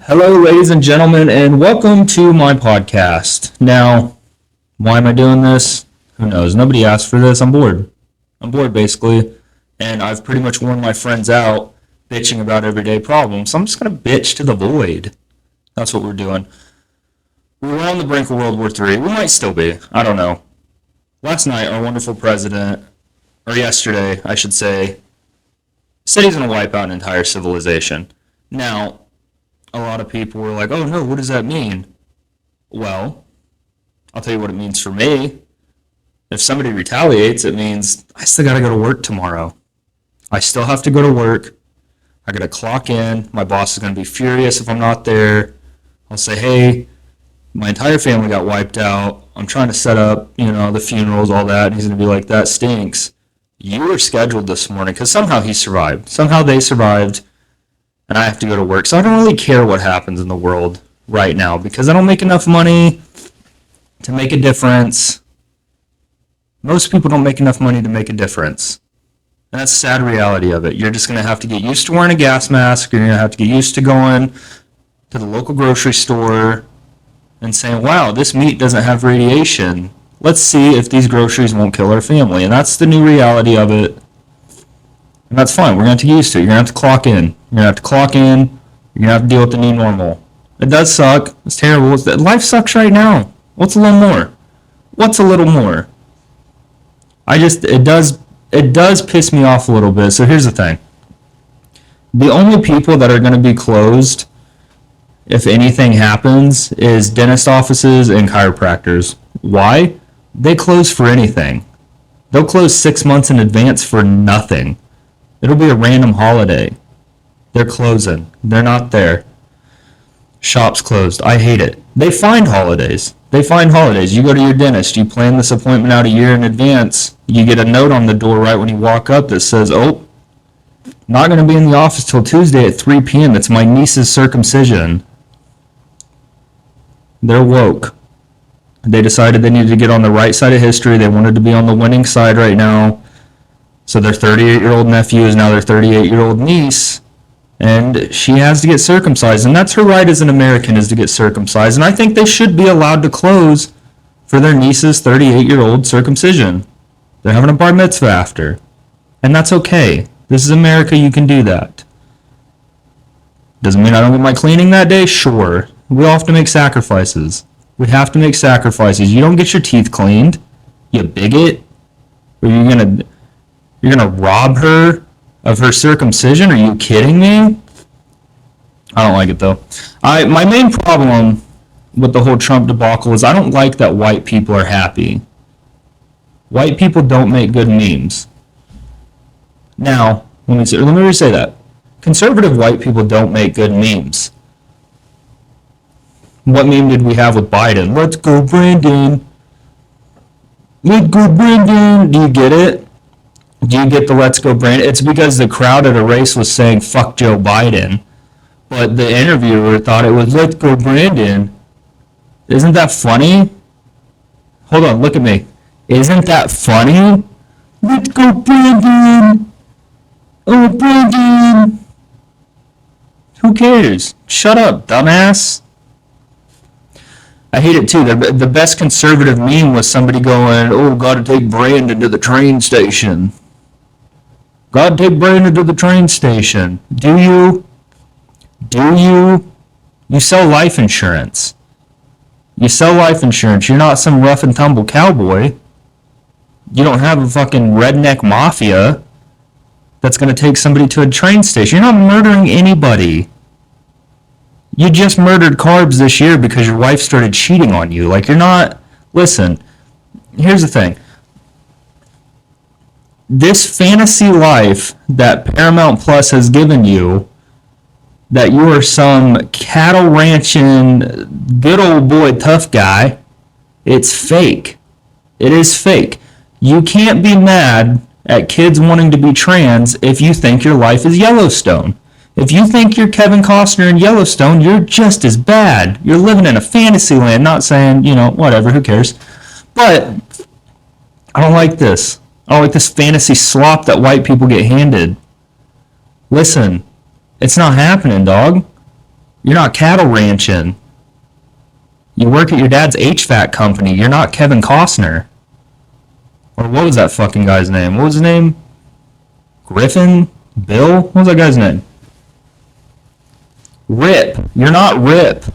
Hello, ladies and gentlemen, and welcome to my podcast. Now, why am I doing this? Who knows? Nobody asked for this. I'm bored. I'm bored, basically, and I've pretty much worn my friends out bitching about everyday problems, so I'm just going to bitch to the void. That's what we're doing. We were on the brink of World War III. We might still be. I don't know. Last night, our wonderful president, or yesterday, I should say, said he's going to wipe out an entire civilization. Now, a lot of people were like, oh no, what does that mean? Well, I'll tell you what it means for me. If somebody retaliates, it means I still got to go to work tomorrow. I still have to go to work. I got to clock in. My boss is going to be furious if I'm not there. I'll say, hey, my entire family got wiped out. I'm trying to set up, the funerals, all that. And he's going to be like, that stinks. You were scheduled this morning because somehow he survived. Somehow they survived. And I have to go to work. So I don't really care what happens in the world right now because I don't make enough money to make a difference. Most people don't make enough money to make a difference. And that's the sad reality of it. You're just going to have to get used to wearing a gas mask. You're going to have to get used to going to the local grocery store and saying, wow, this meat doesn't have radiation. Let's see if these groceries won't kill our family. And that's the new reality of it. And that's fine. We're going to have to get used to it. You're going to have to clock in. You're going to have to clock in. You're going to have to deal with the new normal. It does suck. It's terrible. Life sucks right now. What's a little more? What's a little more? It does piss me off a little bit. So here's the thing. The only people that are going to be closed, if anything happens, is dentist offices and chiropractors. Why? They close for anything. They'll close 6 months in advance for nothing. It'll be a random holiday. They're closing. They're not there. Shops closed. I hate it. They find holidays. You go to your dentist. You plan this appointment out a year in advance. You get a note on the door right when you walk up that says, oh, not going to be in the office till Tuesday at 3 p.m. It's my niece's circumcision. They're woke. They decided they needed to get on the right side of history. They wanted to be on the winning side right now. So their 38-year-old nephew is now their 38-year-old niece, and she has to get circumcised. And that's her right as an American, is to get circumcised. And I think they should be allowed to close for their niece's 38-year-old circumcision. They're having a bar mitzvah after. And that's okay. This is America. You can do that. Doesn't mean I don't get my cleaning that day? Sure. We all have to make sacrifices. We have to make sacrifices. You don't get your teeth cleaned, you bigot. Or you're gonna rob her of her circumcision? Are you kidding me? I don't like it though. My main problem with the whole Trump debacle is I don't like that white people are happy. White people don't make good memes. Now, let me say that. Conservative white people don't make good memes. What meme did we have with Biden? Let's go, Brandon. Let's go, Brandon. Do you get it? Do you get the let's go, Brandon? It's because the crowd at a race was saying fuck Joe Biden. But the interviewer thought it was let's go, Brandon. Isn't that funny? Hold on, look at me. Isn't that funny? Let's go, Brandon. Oh, Brandon. Who cares? Shut up, dumbass. I hate it too. The best conservative meme was somebody going, oh, gotta take Brandon to the train station. Gotta take Brandon to the train station. Do you? You sell life insurance. You sell life insurance. You're not some rough and tumble cowboy. You don't have a fucking redneck mafia that's gonna take somebody to a train station. You're not murdering anybody. You just murdered Carbs this year because your wife started cheating on you. Like, you're not... Listen, here's the thing. This fantasy life that Paramount Plus has given you, that you are some cattle ranching, good old boy tough guy, it's fake. It is fake. You can't be mad at kids wanting to be trans if you think your life is Yellowstone. If you think you're Kevin Costner in Yellowstone, you're just as bad. You're living in a fantasy land, not saying, whatever, who cares. But I don't like this. I don't like this fantasy slop that white people get handed. Listen, it's not happening, dog. You're not cattle ranching. You work at your dad's HVAC company. You're not Kevin Costner. Or what was that fucking guy's name? What was his name? Griffin? Bill? What was that guy's name? Rip. You're not Rip.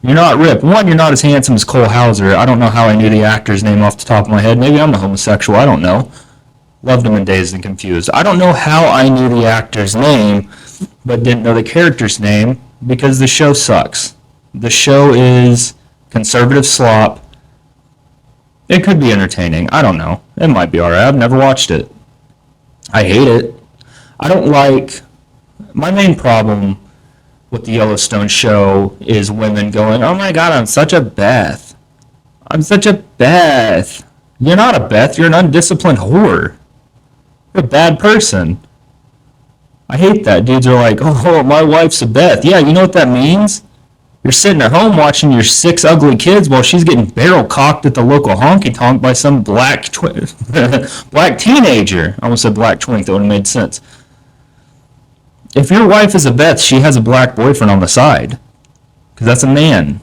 You're not Rip. One, you're not as handsome as Cole Hauser. I don't know how I knew the actor's name off the top of my head. Maybe I'm a homosexual. I don't know. Loved him in Dazed and Confused. I don't know how I knew the actor's name, but didn't know the character's name because the show sucks. The show is conservative slop. It could be entertaining. I don't know. It might be alright. I've never watched it. I hate it. I don't like... My main problem with the Yellowstone show is women going, oh my god, I'm such a Beth. I'm such a Beth. You're not a Beth. You're an undisciplined whore. You're a bad person. I hate that. Dudes are like, oh, my wife's a Beth. Yeah, you know what that means? You're sitting at home watching your 6 ugly kids while she's getting barrel cocked at the local honky tonk by some black teenager. I almost said black twink. That would have made sense. If your wife is a Beth, she has a black boyfriend on the side. Because that's a man.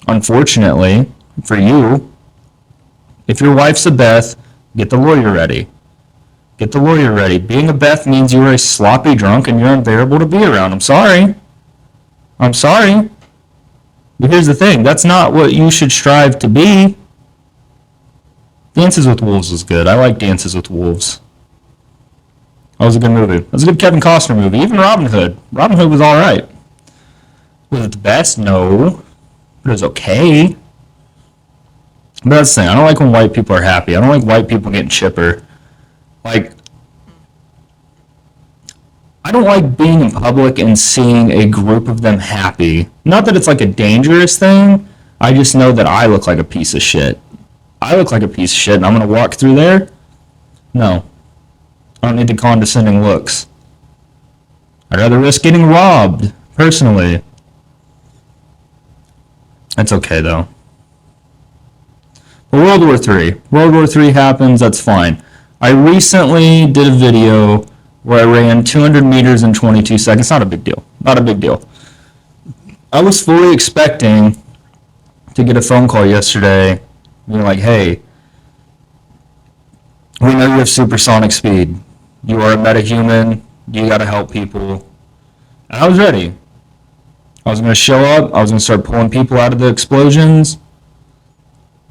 Unfortunately, for you, if your wife's a Beth, get the lawyer ready. Get the lawyer ready. Being a Beth means you're a sloppy drunk and you're unbearable to be around. I'm sorry. I'm sorry. But here's the thing. That's not what you should strive to be. Dances with Wolves was good. I like Dances with Wolves. That was a good movie. That was a good Kevin Costner movie. Even Robin Hood. Robin Hood was alright. Was it the best? No. But it was okay. But that's the thing. I don't like when white people are happy. I don't like white people getting chipper. Like, I don't like being in public and seeing a group of them happy. Not that it's like a dangerous thing. I just know that I look like a piece of shit. I look like a piece of shit and I'm going to walk through there? No. I don't need the condescending looks. I'd rather risk getting robbed, personally. It's okay, though. But World War III. World War III happens, that's fine. I recently did a video where I ran 200 meters in 22 seconds. Not a big deal. Not a big deal. I was fully expecting to get a phone call yesterday being like, hey, we know you have supersonic speed. You are a metahuman. You got to help people. And I was ready. I was going to show up. I was going to start pulling people out of the explosions.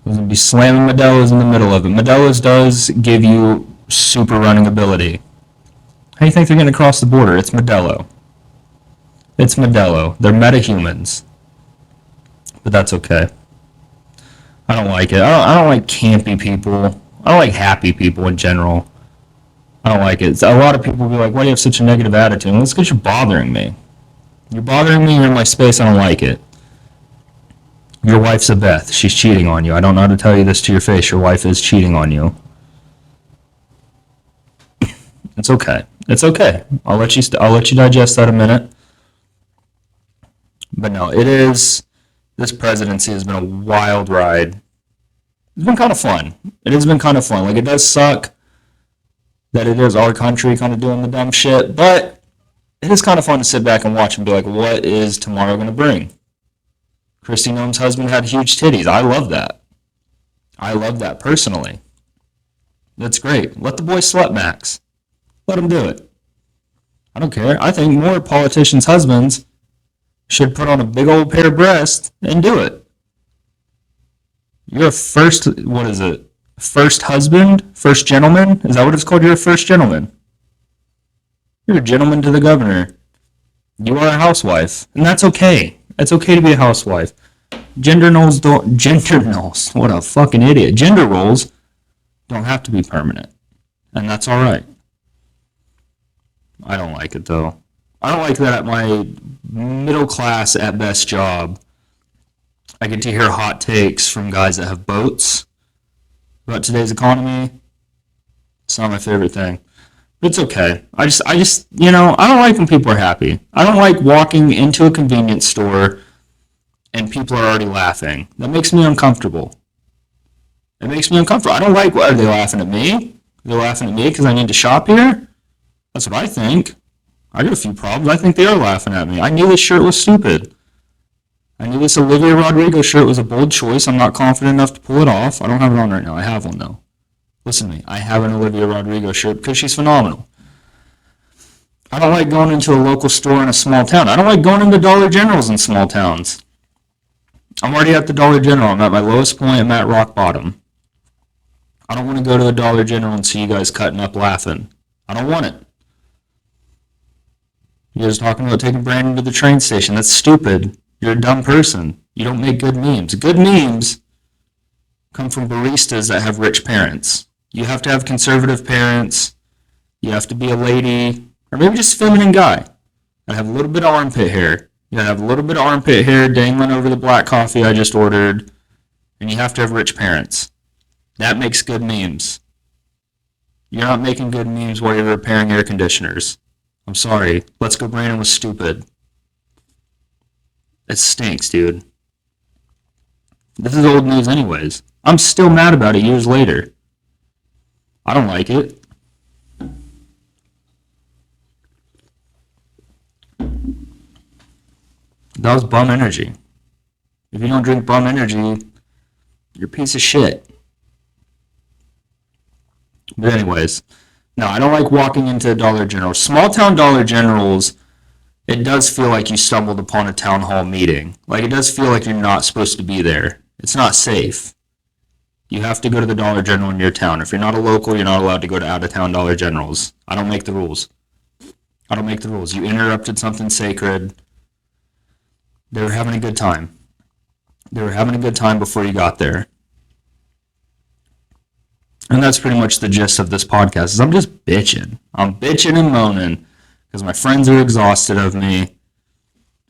I was going to be slamming Modelo's in the middle of it. Modelo's does give you super running ability. How do you think they're going to cross the border? It's Modelo. It's Modelo. They're metahumans. But that's okay. I don't like it. I don't like campy people. I don't like happy people in general. I don't like it. A lot of people will be like, why do you have such a negative attitude? Well, it's because you're bothering me. You're bothering me. You're in my space. I don't like it. Your wife's a Beth. She's cheating on you. I don't know how to tell you this to your face. Your wife is cheating on you. It's okay. It's okay. I'll let you digest that a minute. But no, it is. This presidency has been a wild ride. It's been kind of fun. It has been kind of fun. Like, it does suck that it is our country kind of doing the dumb shit, but it is kind of fun to sit back and watch and be like, what is tomorrow going to bring? Kristi Noem's husband had huge titties. I love that. I love that personally. That's great. Let the boy slut max. Let him do it. I don't care. I think more politicians' husbands should put on a big old pair of breasts and do it. You're a first, what is it? First husband? First gentleman? Is that what it's called? You're a first gentleman. You're a gentleman to the governor. You are a housewife. And that's okay. It's okay to be a housewife. Gender roles, what a fucking idiot. Gender roles don't have to be permanent. And that's alright. I don't like it though. I don't like that at my middle class at best job, I get to hear hot takes from guys that have boats about today's economy. It's not my favorite thing. But it's okay. I just, I don't like when people are happy. I don't like walking into a convenience store and people are already laughing. That makes me uncomfortable. It makes me uncomfortable. I don't like, are they laughing at me? They're laughing at me because I need to shop here? That's what I think. I got a few problems. I think they are laughing at me. I knew this shirt was stupid. I knew this Olivia Rodrigo shirt was a bold choice. I'm not confident enough to pull it off. I don't have it on right now. I have one, though. Listen to me. I have an Olivia Rodrigo shirt because she's phenomenal. I don't like going into a local store in a small town. I don't like going into Dollar Generals in small towns. I'm already at the Dollar General. I'm at my lowest point. I'm at rock bottom. I don't want to go to the Dollar General and see you guys cutting up laughing. I don't want it. You guys talking about taking Brandon to the train station. That's stupid. You're a dumb person. You don't make good memes. Good memes come from baristas that have rich parents. You have to have conservative parents. You have to be a lady, or maybe just a feminine guy. I have a little bit of armpit hair. You gotta have a little bit of armpit hair dangling over the black coffee I just ordered, and you have to have rich parents. That makes good memes. You're not making good memes while you're repairing air conditioners. I'm sorry. Let's Go Brandon was stupid. It stinks, dude. This is old news anyways. I'm still mad about it years later. I don't like it. That was bum energy. If you don't drink bum energy, you're a piece of shit. But anyways, no, I don't like walking into a Dollar General. Small town Dollar Generals, it does feel like you stumbled upon a town hall meeting. Like, it does feel like you're not supposed to be there. It's not safe. You have to go to the Dollar General in your town. If you're not a local, you're not allowed to go to out-of-town Dollar Generals. I don't make the rules. I don't make the rules. You interrupted something sacred. They were having a good time. They were having a good time before you got there. And that's pretty much the gist of this podcast, is I'm just bitching. I'm bitching and moaning because my friends are exhausted of me,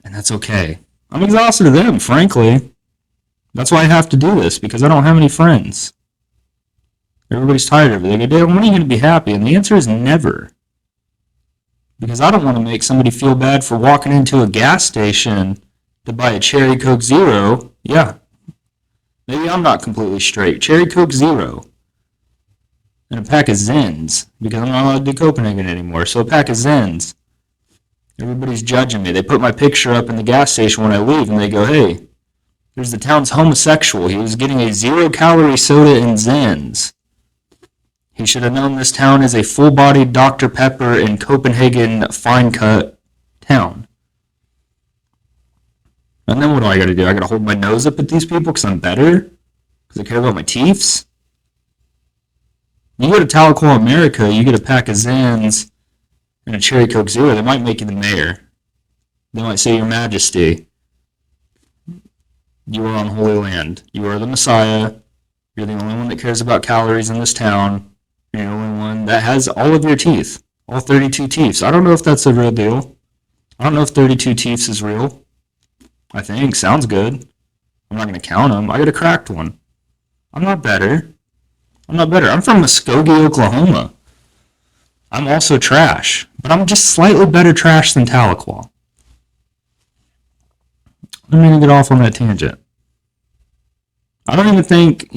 and that's okay. I'm exhausted of them, frankly. That's why I have to do this, because I don't have any friends. Everybody's tired of it. They go, Dale, when are you going to be happy? And the answer is never. Because I don't want to make somebody feel bad for walking into a gas station to buy a Cherry Coke Zero. Yeah. Maybe I'm not completely straight. Cherry Coke Zero. And a pack of Zens, because I'm not allowed to do Copenhagen anymore. So a pack of Zens. Everybody's judging me. They put my picture up in the gas station when I leave, and they go, hey, there's the town's homosexual. He was getting a 0-calorie soda and Zens. He should have known this town is a full-bodied Dr. Pepper and Copenhagen fine-cut town. And then what do I got to do? I got to hold my nose up at these people because I'm better? Because I care about my teeths? You go to Tahlequah, America, you get a pack of Zans and a Cherry Coke Zero, they might make you the mayor. They might say, Your Majesty, you are on holy land. You are the Messiah. You're the only one that cares about calories in this town. You're the only one that has all of your teeth. All 32 teeth. I don't know if that's a real deal. I don't know if 32 teeth is real. I think. Sounds good. I'm not going to count them. I got a cracked one. I'm not better. I'm from Muskogee, Oklahoma. I'm also trash. But I'm just slightly better trash than Tahlequah. I'm going to get off on that tangent. I don't even think,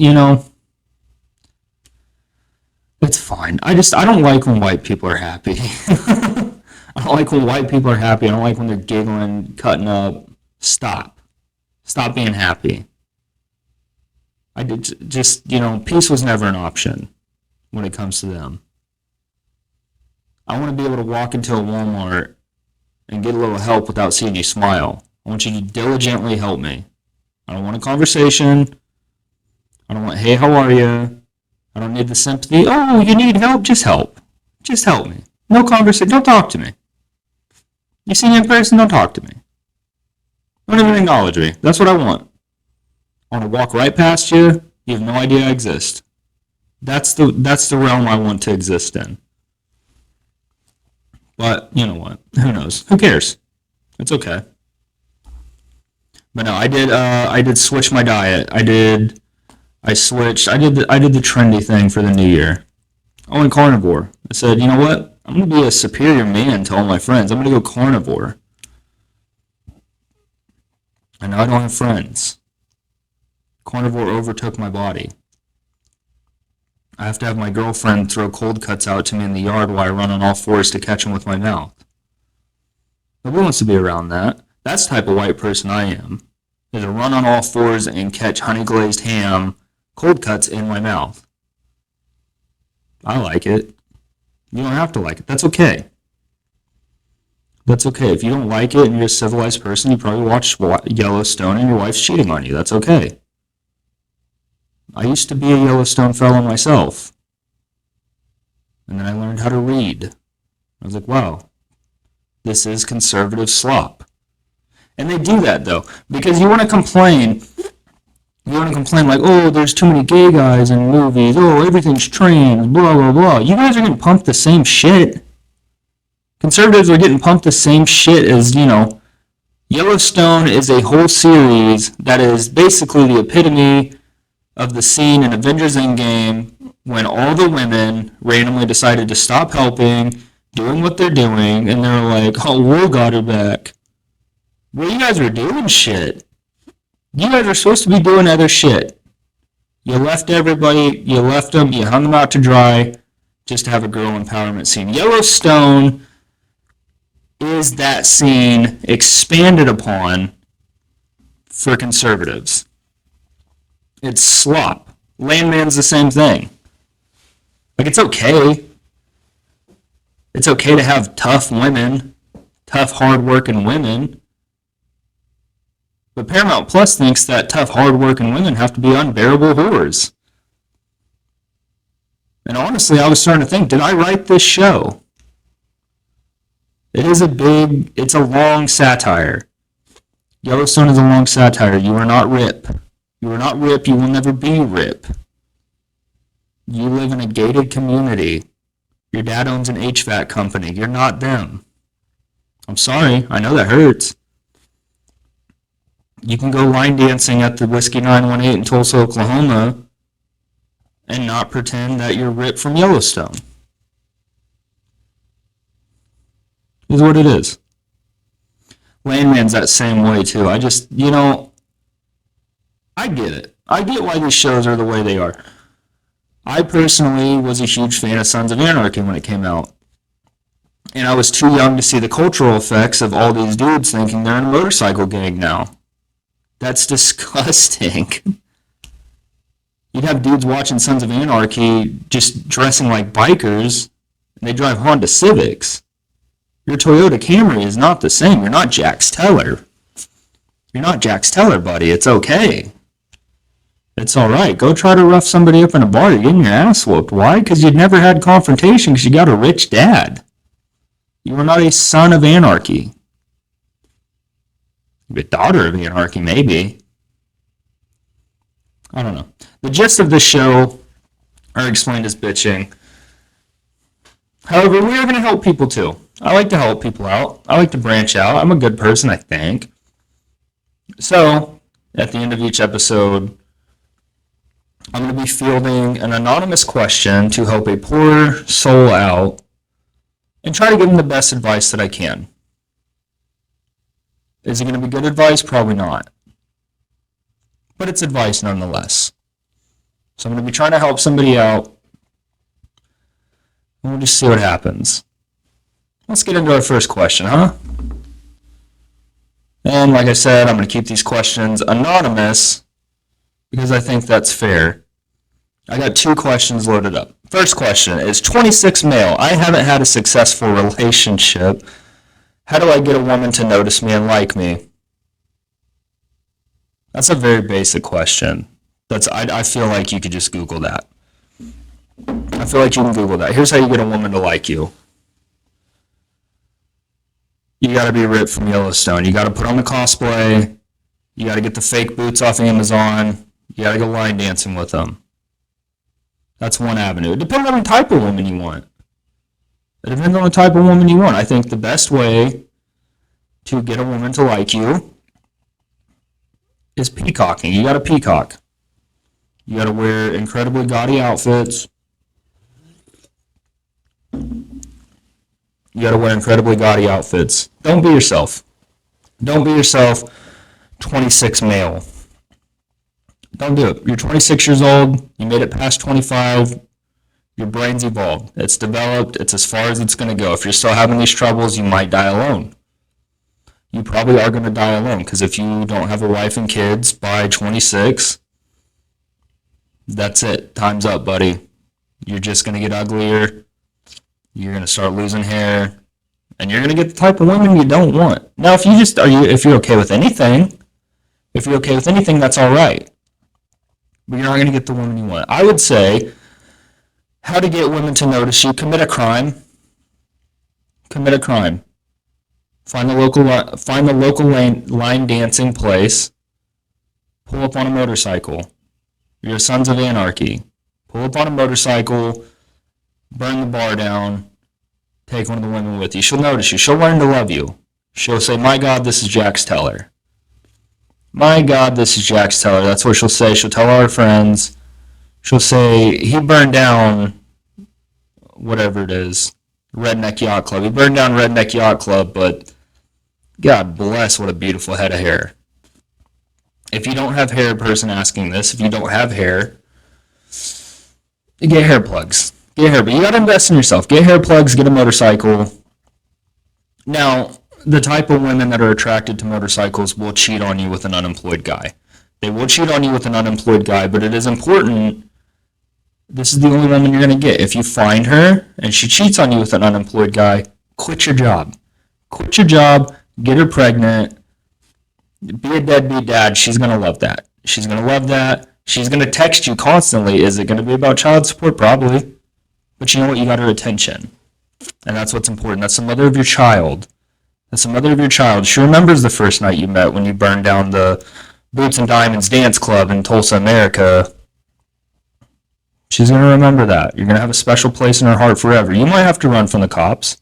it's fine. I don't like when white people are happy. I don't like when white people are happy. I don't like when they're giggling, cutting up. Stop. Stop being happy. Peace was never an option when it comes to them. I want to be able to walk into a Walmart and get a little help without seeing you smile. I want you to diligently help me. I don't want a conversation. I don't want, hey, how are you? I don't need the sympathy. Oh, you need help? Just help. Just help me. No conversation. Don't talk to me. You see me in person? Don't talk to me. Don't even acknowledge me. That's what I want. I want to walk right past you. You have no idea I exist. That's the realm I want to exist in. But you know what? Who knows? Who cares? It's okay. But no, I did switch my diet. I did the trendy thing for the new year. I went carnivore. I said, you know what? I'm gonna be a superior man to all my friends. I'm gonna go carnivore. And now I don't have friends. Carnivore overtook my body. I have to have my girlfriend throw cold cuts out to me in the yard while I run on all fours to catch them with my mouth. Nobody wants to be around that. That's the type of white person I am. Is to run on all fours and catch honey glazed ham cold cuts in my mouth. I like it. You don't have to like it. That's okay. That's okay. If you don't like it and you're a civilized person, you probably watch Yellowstone and your wife's cheating on you. That's okay. I used to be a Yellowstone fellow myself. And then I learned how to read. I was like, wow, this is conservative slop. And they do that, though, because you want to complain. You want to complain like, oh, there's too many gay guys in movies. Oh, everything's trans, blah, blah, blah. You guys are getting pumped the same shit. Conservatives are getting pumped the same shit as, Yellowstone is a whole series that is basically the epitome of the scene in Avengers Endgame when all the women randomly decided to stop helping, doing what they're doing, and they're like, oh, we got her back. Well, you guys are doing shit. You guys are supposed to be doing other shit. You left everybody, you left them, you hung them out to dry just to have a girl empowerment scene. Yellowstone is that scene expanded upon for conservatives. It's slop. Landman's the same thing. Like, it's okay. It's okay to have tough women, tough, hard-working women. But Paramount Plus thinks that tough, hard-working women have to be unbearable whores. And honestly, I was starting to think, did I write this show? It's a long satire. Yellowstone is a long satire. You are not Rip. You are not Rip. You will never be Rip. You live in a gated community. Your dad owns an HVAC company. You're not them. I'm sorry. I know that hurts. You can go line dancing at the Whiskey 918 in Tulsa, Oklahoma, and not pretend that you're Rip from Yellowstone. Is what it is. Landman's that same way too. I just, I get it. I get why these shows are the way they are. I personally was a huge fan of Sons of Anarchy when it came out. And I was too young to see the cultural effects of all these dudes thinking they're in a motorcycle gang now. That's disgusting. You'd have dudes watching Sons of Anarchy just dressing like bikers, and they drive Honda Civics. Your Toyota Camry is not the same. You're not Jax Teller. You're not Jax Teller, buddy. It's okay. It's all right. Go try to rough somebody up in a bar. You're getting your ass whooped. Why? Because you'd never had confrontation because you got a rich dad. You are not a son of anarchy. You're a daughter of anarchy, maybe. I don't know. The gist of this show are explained as bitching. However, we are going to help people too. I like to help people out. I like to branch out. I'm a good person, I think. So, at the end of each episode, I'm going to be fielding an anonymous question to help a poor soul out and try to give them the best advice that I can. Is it going to be good advice? Probably not. But it's advice nonetheless. So I'm going to be trying to help somebody out. And we'll just see what happens. Let's get into our first question, huh? And like I said, I'm going to keep these questions anonymous because I think that's fair. I got 2 questions loaded up. First question is 26 male. I haven't had a successful relationship. How do I get a woman to notice me and like me? That's a very basic question. I feel like you could just Google that. I feel like you can Google that. Here's how you get a woman to like you. You got to be Rip from Yellowstone. You got to put on the cosplay. You got to get the fake boots off Amazon. You got to go line dancing with them. That's one avenue. It depends on the type of woman you want. It depends on the type of woman you want. I think the best way to get a woman to like you is peacocking. You got to peacock. You got to wear incredibly gaudy outfits. You got to wear incredibly gaudy outfits. Don't be yourself. Don't be yourself. 26 male. Don't do it. You're 26 years old. You made it past 25. Your brain's evolved. It's developed. It's as far as it's going to go. If you're still having these troubles, you might die alone. you probably are going to die alone, because if you don't have a wife and kids by 26, that's it. Time's up, buddy. You're just going to get uglier. You're going to start losing hair. And you're going to get the type of women you don't want. Now, if you're okay with anything, that's all right. But you're not going to get the woman you want. I would say, how to get women to notice you: commit a crime. Find the local line dancing place. Pull up on a motorcycle. You're Sons of Anarchy. Pull up on a motorcycle. Burn the bar down. Take one of the women with you. She'll notice you. She'll learn to love you. She'll say, "My God, this is Jax Teller. My God, this is Jax Teller." That's what she'll say. She'll tell all her friends. She'll say, "He burned down whatever it is, Redneck Yacht Club. He burned down Redneck Yacht Club, but God bless, what a beautiful head of hair." If you don't have hair, person asking this, if you don't have hair, get hair plugs. But you gotta invest in yourself. Get hair plugs, get a motorcycle. Now, the type of women that are attracted to motorcycles will cheat on you with an unemployed guy. They will cheat on you with an unemployed guy, but it is important. This is the only woman you're gonna get. If you find her and she cheats on you with an unemployed guy, quit your job. Get her pregnant. Be a deadbeat dad. She's gonna love that. She's gonna text you constantly. Is it gonna be about child support? Probably. But you know what? You got her attention. And that's what's important. That's the mother of your child. She remembers the first night you met when you burned down the Boots and Diamonds dance club in Tulsa, America. She's going to remember that. You're going to have a special place in her heart forever. You might have to run from the cops.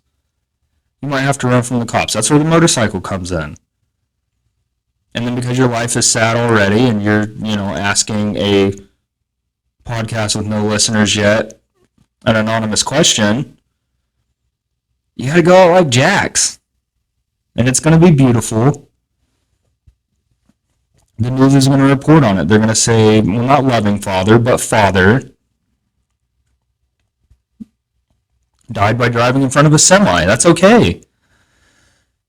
That's where the motorcycle comes in. And then because your life is sad already and you're, asking a podcast with no listeners yet an anonymous question, you got to go out like Jax. And it's going to be beautiful. The news is going to report on it. They're going to say, well, not loving father, but father died by driving in front of a semi. That's okay.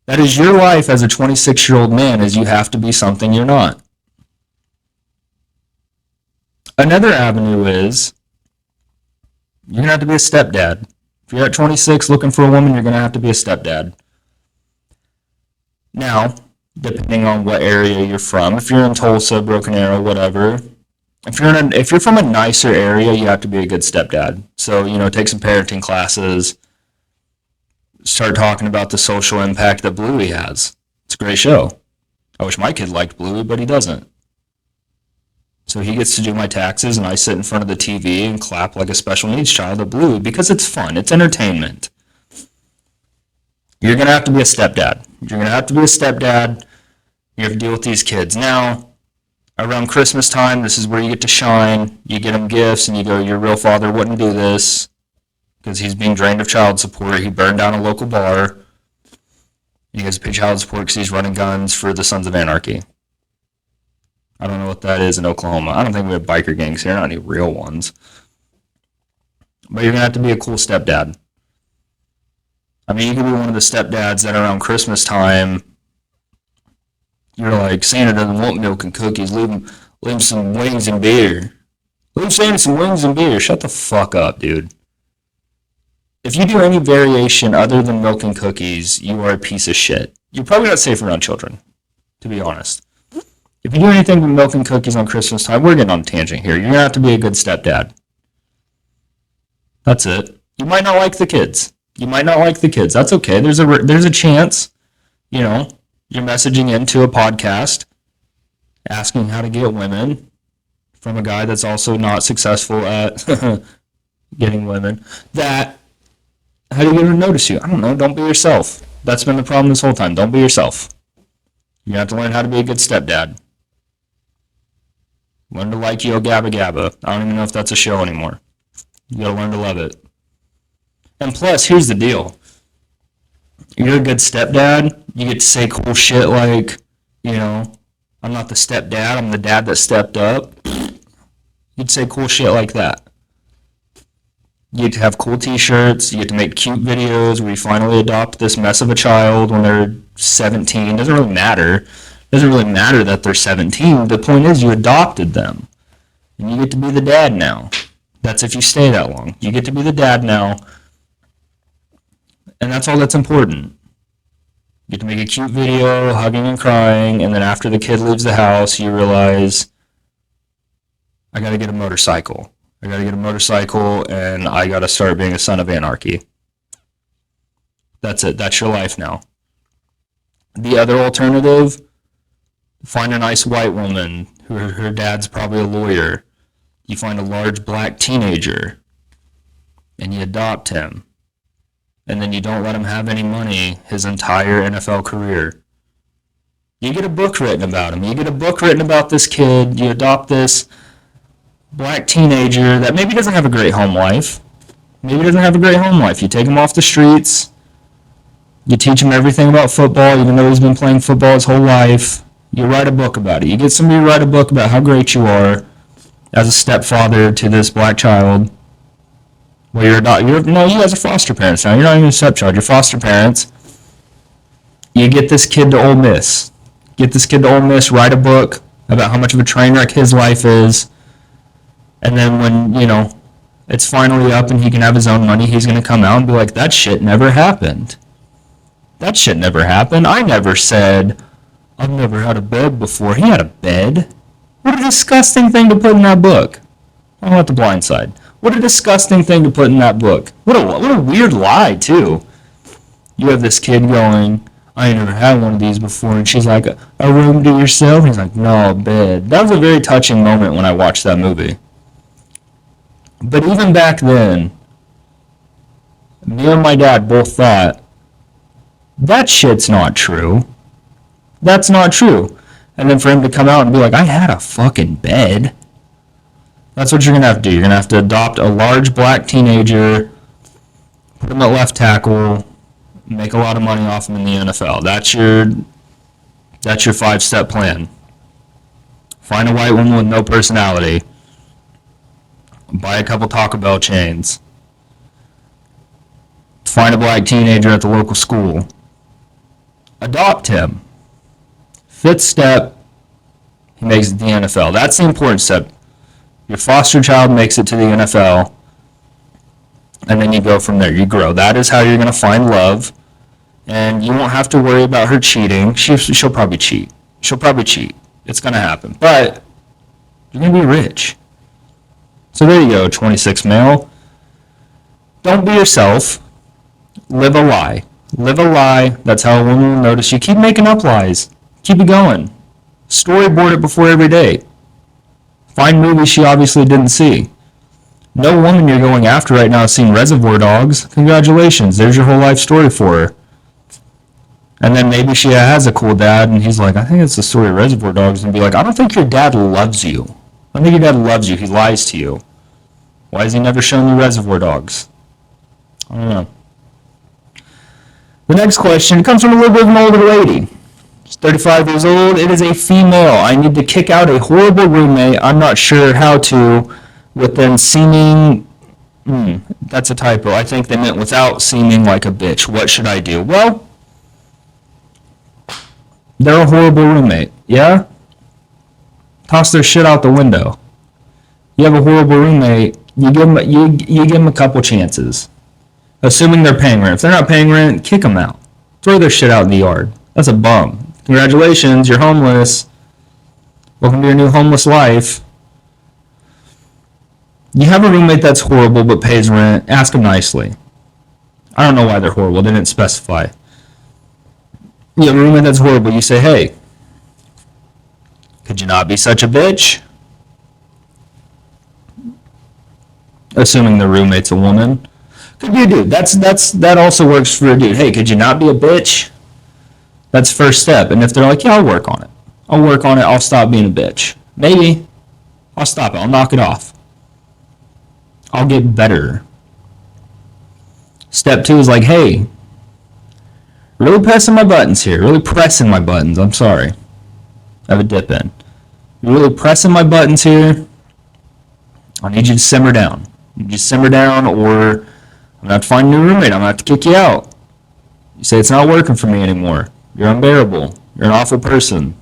That is your life as a 26-year-old man, is you have to be something you're not. Another avenue is you're going to have to be a stepdad. If you're at 26 looking for a woman, you're going to have to be a stepdad. Now, depending on what area you're from, if you're in Tulsa, Broken Arrow, whatever, if you're from a nicer area, you have to be a good stepdad. So, take some parenting classes, start talking about the social impact that Bluey has. It's a great show. I wish my kid liked Bluey, but he doesn't. So he gets to do my taxes, and I sit in front of the TV and clap like a special needs child at Bluey because it's fun. It's entertainment. You're going to have to be a stepdad. You have to deal with these kids. Now, around Christmas time, this is where you get to shine. You get them gifts, and you go, your real father wouldn't do this because he's being drained of child support. He burned down a local bar. You guys pay child support because he's running guns for the Sons of Anarchy. I don't know what that is in Oklahoma. I don't think we have biker gangs here, not any real ones. But you're going to have to be a cool stepdad. I mean, you could be one of the stepdads that around Christmas time, you're like, Santa doesn't want milk and cookies. Leave him some wings and beer. Leave Santa some wings and beer. Shut the fuck up, dude. If you do any variation other than milk and cookies, you are a piece of shit. You're probably not safe around children, to be honest. If you do anything with milk and cookies on Christmas time, we're getting on a tangent here. You're going to have to be a good stepdad. That's it. You might not like the kids. That's okay. There's a chance, you're messaging into a podcast asking how to get women from a guy that's also not successful at getting women. How do you get her to notice you? I don't know. Don't be yourself. That's been the problem this whole time. Don't be yourself. You have to learn how to be a good stepdad. Learn to like Yo Gabba Gabba. I don't even know if that's a show anymore. You gotta learn to love it. And plus, here's the deal. You're a good stepdad. You get to say cool shit like, I'm not the stepdad, I'm the dad that stepped up. You'd say cool shit like that. You get to have cool t-shirts, you get to make cute videos where you finally adopt this mess of a child when they're 17. Doesn't really matter. Doesn't really matter that they're 17. The point is you adopted them. And you get to be the dad now. That's if you stay that long. You get to be the dad now. And that's all that's important. You get to make a cute video, hugging and crying, and then after the kid leaves the house, you realize, I gotta get a motorcycle. I gotta get a motorcycle, and I gotta start being a son of anarchy. That's it. That's your life now. The other alternative, find a nice white woman who her dad's probably a lawyer. You find a large black teenager, and you adopt him. And then you don't let him have any money his entire NFL career. You get a book written about him. You get a book written about this kid. You adopt this black teenager that maybe doesn't have a great home life. Maybe doesn't have a great home life. You take him off the streets. You teach him everything about football, even though he's been playing football his whole life. You write a book about it. You get somebody to write a book about how great you are as a stepfather to this black child. Well, you guys are foster parents now. You're not even a stepchild. You're foster parents. You get this kid to Ole Miss. Write a book about how much of a train wreck his life is. And then when, it's finally up and he can have his own money, he's going to come out and be like, that shit never happened. That shit never happened. I never said, I've never had a bed before. He had a bed. What a disgusting thing to put in that book. I want The Blind Side. What a disgusting thing to put in that book. What a weird lie, too. You have this kid going, I ain't never had one of these before, and she's like, a room to yourself? And he's like, no, a bed. That was a very touching moment when I watched that movie. But even back then, me and my dad both thought, that shit's not true. That's not true. And then for him to come out and be like, I had a fucking bed. That's what you're going to have to do. You're going to have to adopt a large black teenager, put him at left tackle, make a lot of money off him in the NFL. That's your 5-step plan. Find a white woman with no personality. Buy a couple Taco Bell chains. Find a black teenager at the local school. Adopt him. 5th step, he makes it to the NFL. That's the important step. Your foster child makes it to the NFL, and then you go from there. You grow. That is how you're going to find love, and you won't have to worry about her cheating. She'll probably cheat. It's going to happen. But you're going to be rich. So there you go, 26 male. Don't be yourself. Live a lie. That's how a woman will notice you. Keep making up lies. Keep it going. Storyboard it before every day. Find movies she obviously didn't see. No woman you're going after right now has seen Reservoir Dogs. Congratulations. There's your whole life story for her. And then maybe she has a cool dad, and he's like, I think it's the story of Reservoir Dogs. And be like, I don't think your dad loves you. I think your dad loves you. He lies to you. Why has he never shown you Reservoir Dogs? I don't know. The next question comes from a little bit of an older lady. She's 35 years old. It is a female. I need to kick out a horrible roommate. I'm not sure how to, with them seeming... that's a typo. I think they meant without seeming like a bitch. What should I do? Well, they're a horrible roommate. Yeah? Toss their shit out the window. You have a horrible roommate, you give them a couple chances. Assuming they're paying rent. If they're not paying rent, kick them out. Throw their shit out in the yard. That's a bum. Congratulations, you're homeless. Welcome to your new homeless life. You have a roommate that's horrible but pays rent, ask them nicely. I don't know why they're horrible, they didn't specify. You have a roommate that's horrible, you say, hey, could you not be such a bitch? Assuming the roommate's a woman. Could be a dude. That also works for a dude. Hey, could you not be a bitch? That's first step. And if they're like, yeah, I'll work on it. I'll stop being a bitch. Maybe. I'll stop it. I'll knock it off. I'll get better. Step 2 is like, hey, really pressing my buttons here. I'm sorry. I have a dip in. You're really pressing my buttons here. I need you to simmer down. You just simmer down, or I'm going to have to find a new roommate. I'm going to have to kick you out. You say, it's not working for me anymore. You're unbearable. You're an awful person.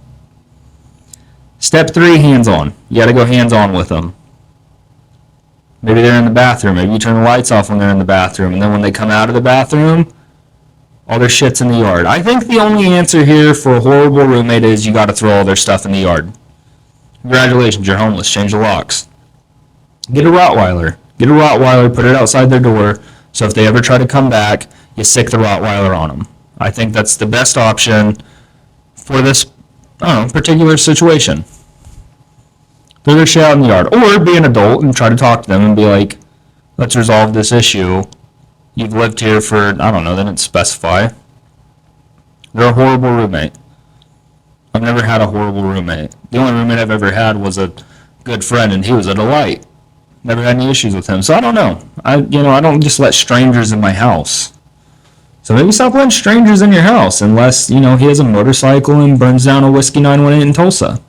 Step 3, hands-on. You got to go hands-on with them. Maybe they're in the bathroom. Maybe you turn the lights off when they're in the bathroom. And then when they come out of the bathroom, all their shit's in the yard. I think the only answer here for a horrible roommate is you got to throw all their stuff in the yard. Congratulations, you're homeless. Change the locks. Get a Rottweiler. Get a Rottweiler, put it outside their door, so if they ever try to come back, you sick the Rottweiler on them. I think that's the best option for this, particular situation. Throw their shit out in the yard. Or be an adult and try to talk to them and be like, let's resolve this issue. You've lived here for, they didn't specify. They're a horrible roommate. I've never had a horrible roommate. The only roommate I've ever had was a good friend, and he was a delight. Never had any issues with him. So I don't know. I don't just let strangers in my house. So maybe stop letting strangers in your house unless, he has a motorcycle and burns down a Whiskey 918 in Tulsa.